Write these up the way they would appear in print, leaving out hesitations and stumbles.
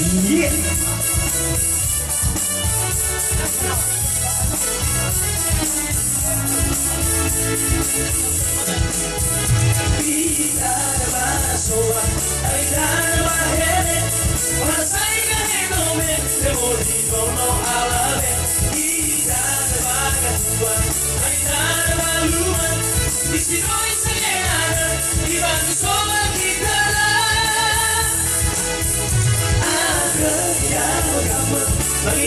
Yeah.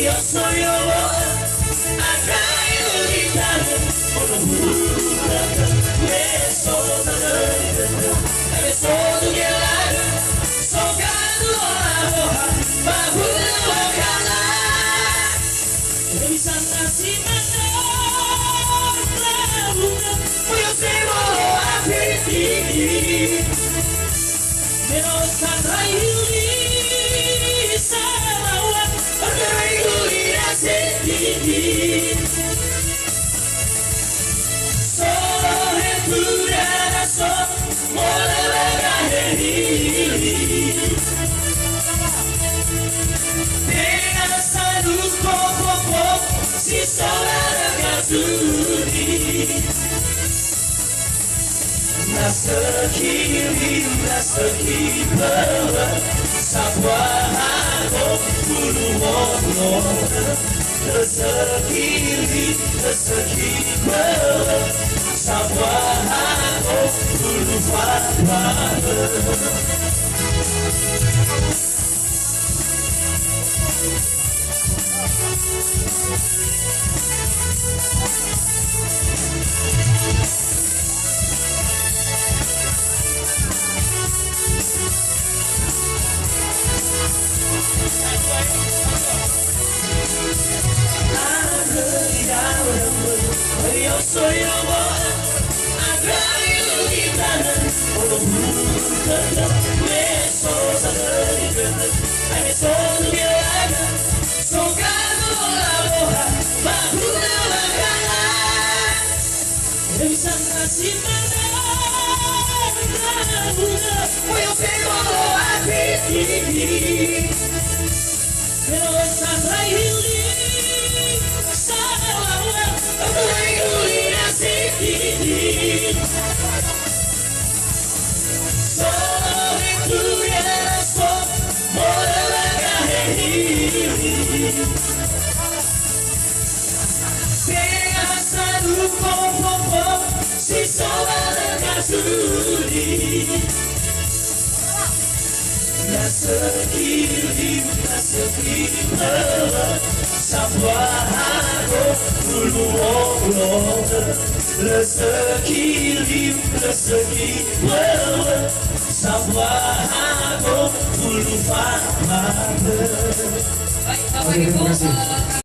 Yo soy yo, acá en el guitarra, por los muros, me soy me soy que la, socando la boca, bajo la cala, mi santa simana, la luna, yo tengo a ti, me nos atraí. Solo en tu corazón morirá Tenga salud poco a poco si sobrará tu Nasaki bawa Sabwahago Buluwono Nasaki bawa Sabwahago Buluwono Yo soy yo, acá en el guitarra, por los muros, me sos a la me sos que haga, socando la boca, bajo la cala, en mi santa simana, yo tengo a ti, pero esa raíz. Solo en tu corazón morirá Tenga salud poco si sobrará tu Nasaki Sabwahago Buluwono Nasaki Sabwahago Buluwono. Baik, Bapak Ibu.